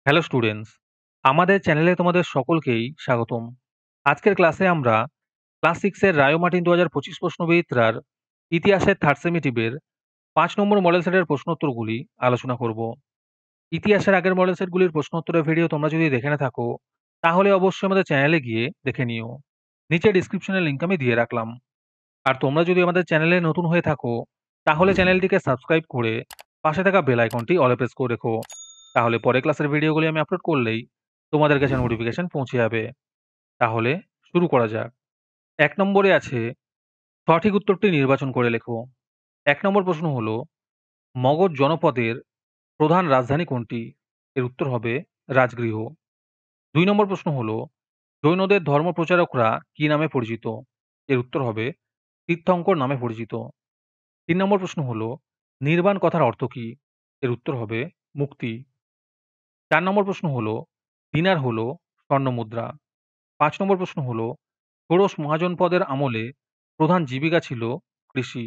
Hello students, আমাদের চ্যানেলে তোমাদের সকলকেই স্বাগতম। আজকের ক্লাসে আমরা ক্লাস 6 এর রায়োমার্টিন ২০২৫ প্রশ্নবিচিত্রার ইতিহাসের থার্ড সেমিটিভের ৫ নম্বর মডেল সেটের প্রশ্নোত্তরগুলি আলোচনা করব। ইতিহাসের আগের মডেল সেটগুলির প্রশ্নোত্তরের ভিডিও তোমরা যদি দেখে না থাকো, তাহলে অবশ্যই আমাদের চ্যানেলে গিয়ে দেখে নিও। নিচে ডিসক্রিপশনে লিংক আমি দিয়ে রাখলাম। আর তোমরা যদি আমাদের চ্যানেলে নতুন হয়ে থাকো, তাহলে চ্যানেলটিকে সাবস্ক্রাইব করে পাশে থাকা বেল আইকনটি অলে প্রেস করে রেখো। তাহলে পরে ক্লাসের ভিডিওগুলি আমি আপলোড করলেই তোমাদের কাছে নোটিফিকেশন পৌঁছে যাবে। তাহলে শুরু করা যাক। ১ নম্বরে আছে সঠিক উত্তরটি নির্বাচন করে লেখো। ১ নম্বর প্রশ্ন হলো, মগধ জনপদের প্রধান রাজধানী কোনটি? এর উত্তর হবে রাজগৃহ। ২ নম্বর প্রশ্ন হলো, জৈনদের ধর্মপ্রচারকরা কি নামে পরিচিত? এর উত্তর হবে তীর্থঙ্কর নামে পরিচিত। ৩ নম্বর প্রশ্ন হলো, নির্বাণ কথার অর্থ কী? এর উত্তর হবে মুক্তি। ৪ নম্বর প্রশ্ন হলো, দিনার হলো স্বর্ণমুদ্রা। ৫ নম্বর প্রশ্ন হলো, ষোড়শ মহাজনপদের আমলে প্রধান জীবিকা ছিল কৃষি।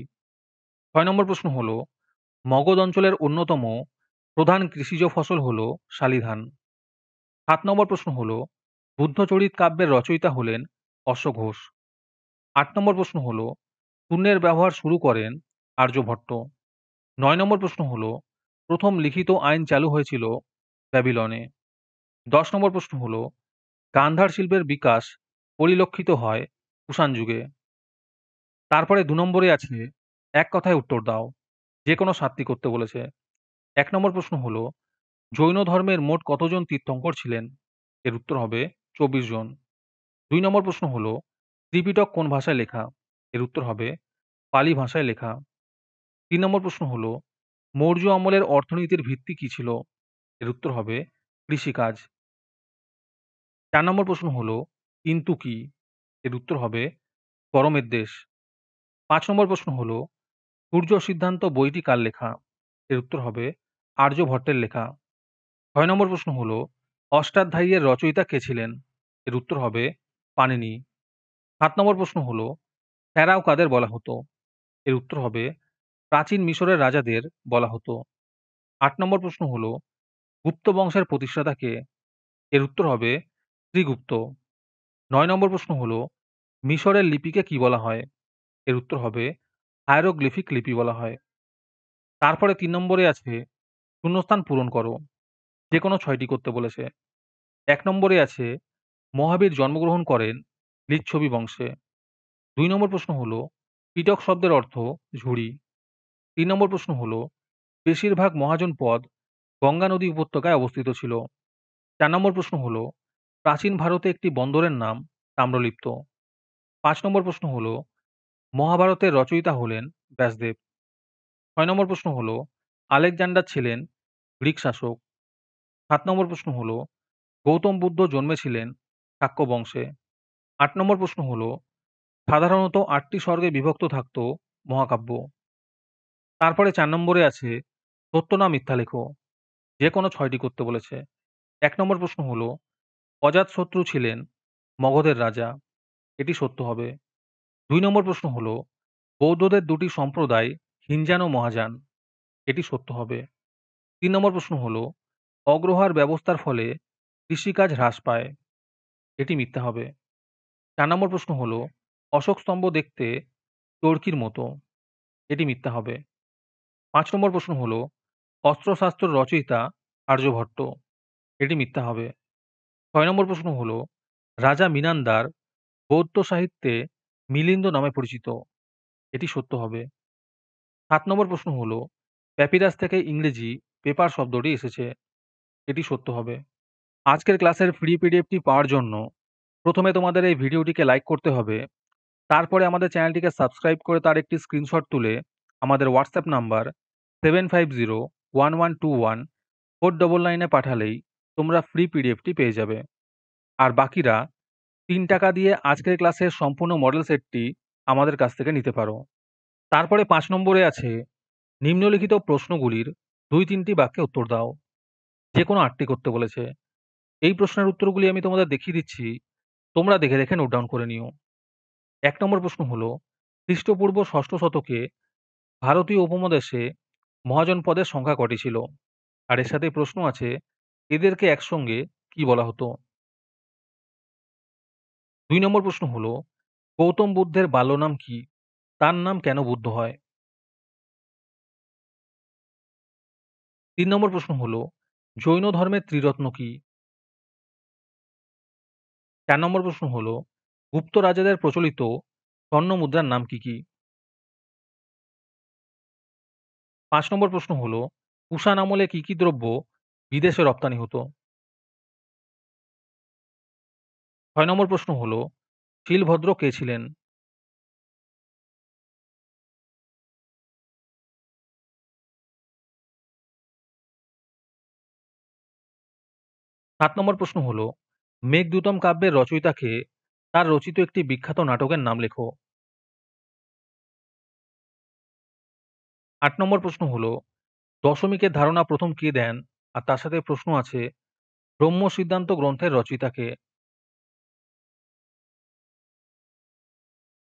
৬ নম্বর প্রশ্ন হলো, মগধ অঞ্চলের অন্যতম প্রধান কৃষিজ ফসল হলো শালি ধান। ৭ নম্বর প্রশ্ন হলো, বুদ্ধচরিত কাব্যের রচয়িতা হলেন অশ্বঘোষ। ৮ নম্বর প্রশ্ন হলো, শূন্যের ব্যবহার শুরু করেন আর্যভট্ট। ৯ নম্বর প্রশ্ন হলো, প্রথম লিখিত আইন চালু হয়েছিল ব্যাবিলনে। ১০ নম্বর প্রশ্ন হলো, গান্ধার শিল্পের বিকাশ পরিলক্ষিত হয় কুষাণ যুগে। তারপরে ২ নম্বরে আছে এক কথায় উত্তর দাও। যে কোনো ৭টি করতে বলেছে। ১ নম্বর প্রশ্ন হলো, জৈন ধর্মের মোট কতজন তীর্থঙ্কর ছিলেন? এর উত্তর হবে ২৪ জন। ২ নম্বর প্রশ্ন হলো, ত্রিপিটক কোন ভাষায় লেখা? এর উত্তর হবে পালি ভাষায় লেখা। ৩ নম্বর প্রশ্ন হলো, মৌর্য আমলের অর্থনীতির ভিত্তি কী ছিল? এর উত্তর হবে কৃষিকাজ। ৪ নম্বর প্রশ্ন হলো, ইন্তু কি? এর উত্তর হবে গরমের দেশ। ৫ নম্বর প্রশ্ন হলো, সূর্য সিদ্ধান্ত বইটি কার লেখা? এর উত্তর হবে আর্যভট্টের লেখা। ৬ নম্বর প্রশ্ন হলো, অষ্টাধ্যায়ীর রচয়িতা কে ছিলেন? এর উত্তর হবে পাণিনি। ৭ নম্বর প্রশ্ন হলো, ফেরাও কাদের বলা হতো? এর উত্তর হবে প্রাচীন মিশরের রাজাদের বলা হতো। ৮ নম্বর প্রশ্ন হলো, গুপ্ত বংশের প্রতিষ্ঠাতা কে? এর উত্তর হবে শ্রীগুপ্ত। ৯ নম্বর প্রশ্ন হলো, মিশরের লিপিকে কি বলা হয়? এর উত্তর হবে হায়ারোগ্লিফিক লিপি বলা হয়। তারপরে ৩ নম্বরে আছে শূন্যস্থান পূরণ করো। যে কোনো ৬টি করতে বলেছে। ১ নম্বরে আছে মহাবীর জন্মগ্রহণ করেন লিচ্ছবি বংশে। ২ নম্বর প্রশ্ন হলো, পিটক শব্দের অর্থ ঝুড়ি। ৩ নম্বর প্রশ্ন হলো, বেশিরভাগ মহাজন পদ গঙ্গা নদী উপত্যকায় অবস্থিত ছিল। ৪ নম্বর প্রশ্ন হলো, প্রাচীন ভারতে একটি বন্দরের নাম তাম্রলিপ্ত। ৫ নম্বর প্রশ্ন হলো, মহাভারতের রচয়িতা হলেন ব্যাসদেব। ৬ নম্বর প্রশ্ন হলো, আলেকজান্ডার ছিলেন গ্রিক শাসক। ৭ নম্বর প্রশ্ন হলো, গৌতম বুদ্ধ জন্মেছিলেন শাক্য বংশে। ৮ নম্বর প্রশ্ন হলো, সাধারণত ৮টি স্বর্গে বিভক্ত থাকত মহাকাব্য। তারপরে ৪ নম্বরে আছে সত্য না মিথ্যা লেখো। যে কোনো ৬টি করতে বলেছে। ১ নম্বর প্রশ্ন হলো, অজাতশত্রু ছিলেন মগধের রাজা। এটি সত্য হবে। ২ নম্বর প্রশ্ন হলো, বৌদ্ধদের দুটি সম্প্রদায় হিনজান ও মহাযান। এটি সত্য হবে। ৩ নম্বর প্রশ্ন হলো, অগ্রহার ব্যবস্থার ফলে কৃষিকাজ হ্রাস পায়। এটি মিথ্যা হবে। ৪ নম্বর প্রশ্ন হলো, অশোক স্তম্ভ দেখতে চরকির মতো। এটি মিথ্যা হবে। ৫ নম্বর প্রশ্ন হলো, অস্ত্রশাস্ত্র রচয়িতা আর্যভট্ট। এটি মিথ্যা হবে। ৬ নম্বর প্রশ্ন হলো, রাজা মিনান্দার বৌদ্ধ সাহিত্যে মিলিন্দ নামে পরিচিত। এটি সত্য হবে। ৭ নম্বর প্রশ্ন হলো, প্যাপিরাস থেকে ইংরেজি পেপার শব্দটি এসেছে। এটি সত্য হবে। আজকের ক্লাসের ফ্রি পিডিএফটি পাওয়ার জন্য প্রথমে তোমাদের এই ভিডিওটিকে লাইক করতে হবে। তারপরে আমাদের চ্যানেলটিকে সাবস্ক্রাইব করে তার একটি স্ক্রিনশট তুলে আমাদের হোয়াটসঅ্যাপ নাম্বার 7501121499 এ পাঠালেই তোমরা ফ্রি পিডিএফটি পেয়ে যাবে। আর বাকিরা ৩ টাকা দিয়ে আজকের ক্লাসের সম্পূর্ণ মডেল সেটটি আমাদের কাছ থেকে নিতে পারো। তারপরে ৫ নম্বরে আছে নিম্নলিখিত প্রশ্নগুলির ২-৩টি বাক্যে উত্তর দাও। যে কোনো ৮টি করতে বলেছে। এই প্রশ্নের উত্তরগুলি আমি তোমাদের দেখিয়ে দিচ্ছি। তোমরা দেখে দেখে নোট ডাউন করে নিও। ১ নম্বর প্রশ্ন হলো, খ্রিস্টপূর্ব ৬ষ্ঠ শতকে ভারতীয় উপমহাদেশে মহাজনপদের সংখ্যা কটি ছিল? আর এর সাথে প্রশ্ন আছে, এদেরকে একসঙ্গে কি বলা হতো? ২ নম্বর প্রশ্ন হলো, গৌতম বুদ্ধের বাল্য নাম কি? তার নাম কেন বুদ্ধ হয়? ৩ নম্বর প্রশ্ন হলো, জৈন ধর্মের ত্রিরত্ন কি? ৪ নম্বর প্রশ্ন হলো, গুপ্ত রাজাদের প্রচলিত স্বর্ণ মুদ্রার নাম কি, কি? ৫ নম্বর প্রশ্ন হলো, কুষাণ আমলে কি, কি দ্রব্য বিদেশে রপ্তানি হতো? ৬ নম্বর প্রশ্ন হলো, শিলভদ্র কে ছিলেন? ৭ নম্বর প্রশ্ন হলো, মেঘদূতম কাব্যের রচয়িতা কে? তার রচিত একটি বিখ্যাত নাটকের নাম লেখো। ৮ নম্বর প্রশ্ন হলো, দশমিকের ধারণা প্রথম কে দেন? আর তার সাথে প্রশ্ন আছে, ব্রহ্ম সিদ্ধান্ত গ্রন্থের রচয়িতা কে?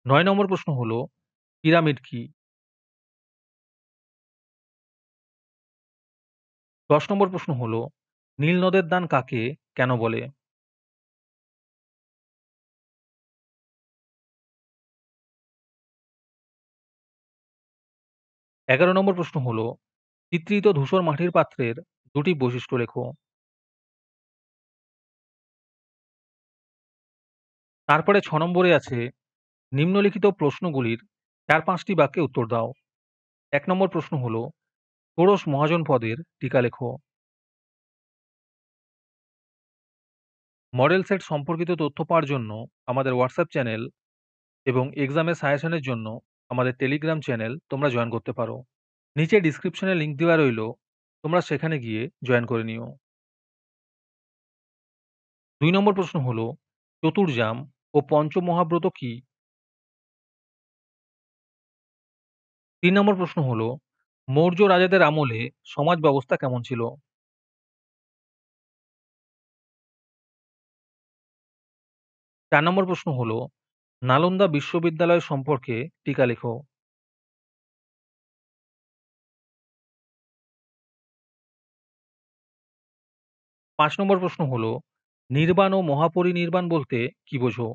৯ নম্বর প্রশ্ন হলো, পিরামিড কি? ১০ নম্বর প্রশ্ন হলো, নীল নদের দান কাকে, কেন বলে? ১১ নম্বর প্রশ্ন হলো, চিত্রিত ধূসর মাটির পাত্রের দুটি বৈশিষ্ট্য লেখো। তারপরে ৬ নম্বরে আছে, নিম্নলিখিত প্রশ্নগুলির ৪-৫টি বাক্যে উত্তর দাও। ১ নম্বর প্রশ্ন হলো, ষোড়শ মহাজন পদের টিকা লেখো। মডেল সেট সম্পর্কিত তথ্য পাওয়ার জন্য আমাদের হোয়াটসঅ্যাপ চ্যানেল এবং এক্সামের সাজেশনের জন্য আমাদের টেলিগ্রাম চ্যানেল তোমরা জয়েন করতে পারো। নিচে ডিসক্রিপশনে লিংক দেওয়া রইলো, তোমরা সেখানে গিয়ে জয়েন করে নিও। ২ নম্বর প্রশ্ন হলো, চতুর্যাম ও পঞ্চমহাব্রত কি? ৩ নম্বর প্রশ্ন হলো, মৌর্য রাজাদের আমলে সমাজ ব্যবস্থা কেমন ছিল? ৪ নম্বর প্রশ্ন হলো, নালন্দা বিশ্ববিদ্যালয় সম্পর্কে টিকা লেখো। ৫ নম্বর প্রশ্ন হলো, নির্বাণ ও মহাপরিনির্বাণ বলতে কি বোঝো?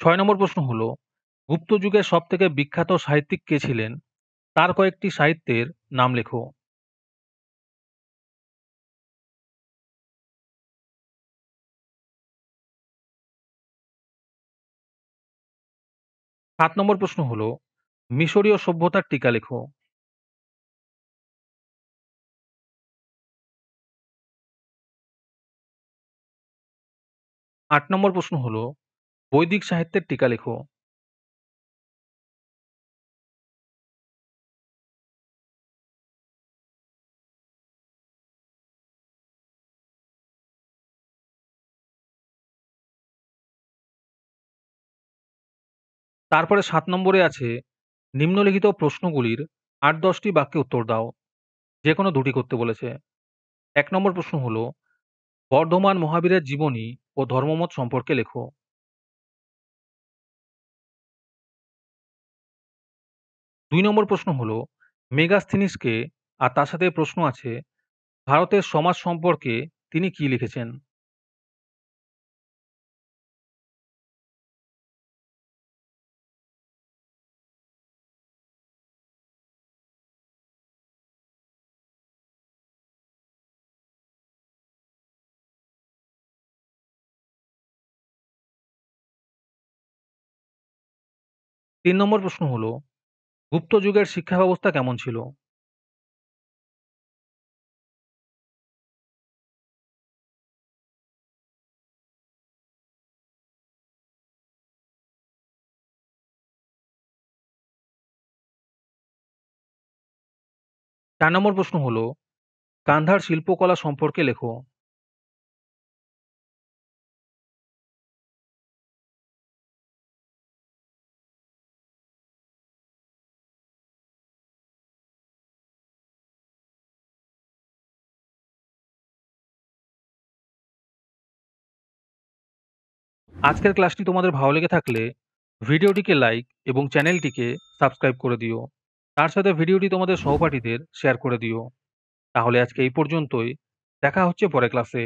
৬ নম্বর প্রশ্ন হলো, গুপ্ত যুগের সবথেকে বিখ্যাত সাহিত্যিক কে ছিলেন? তার কয়েকটি সাহিত্যের নাম লেখো। ৭ নম্বর প্রশ্ন হলো, মিশরীয় সভ্যতার টিকা লেখো। ৮ নম্বর প্রশ্ন হলো, বৈদিক সাহিত্যের টিকা লেখো। ৭ নম্বরে আছে, নিম্নলিখিত প্রশ্নগুলির ৮-১০টি বাক্যে উত্তর দাও। যেকোনো দুটি করতে বলেছে। ১ নম্বর প্রশ্ন হলো, বর্ধমান মহাবীরের জীবনী ও ধর্মমত সম্পর্কে লেখো। ২ নম্বর প্রশ্ন হলো, মেগাস্থিনিস কে? আর তার সাথে প্রশ্ন আছে, ভারতের সমাজ সম্পর্কে তিনি কি লিখেছেন? ৩ নম্বর প্রশ্ন হলো, গুপ্ত যুগের শিক্ষা ব্যবস্থা কেমন ছিল? চার নম্বর প্রশ্ন হলো, গান্ধার শিল্পকলা সম্পর্কে লেখো। আজকের ক্লাসটি তোমাদের ভালো লেগে থাকলে ভিডিওটিকে লাইক এবং চ্যানেলটিকে সাবস্ক্রাইব করে দিও। তার সাথে ভিডিওটি তোমাদের সহপাঠীদের শেয়ার করে দিও। তাহলে আজকে এই পর্যন্তই। দেখা হচ্ছে পরের ক্লাসে।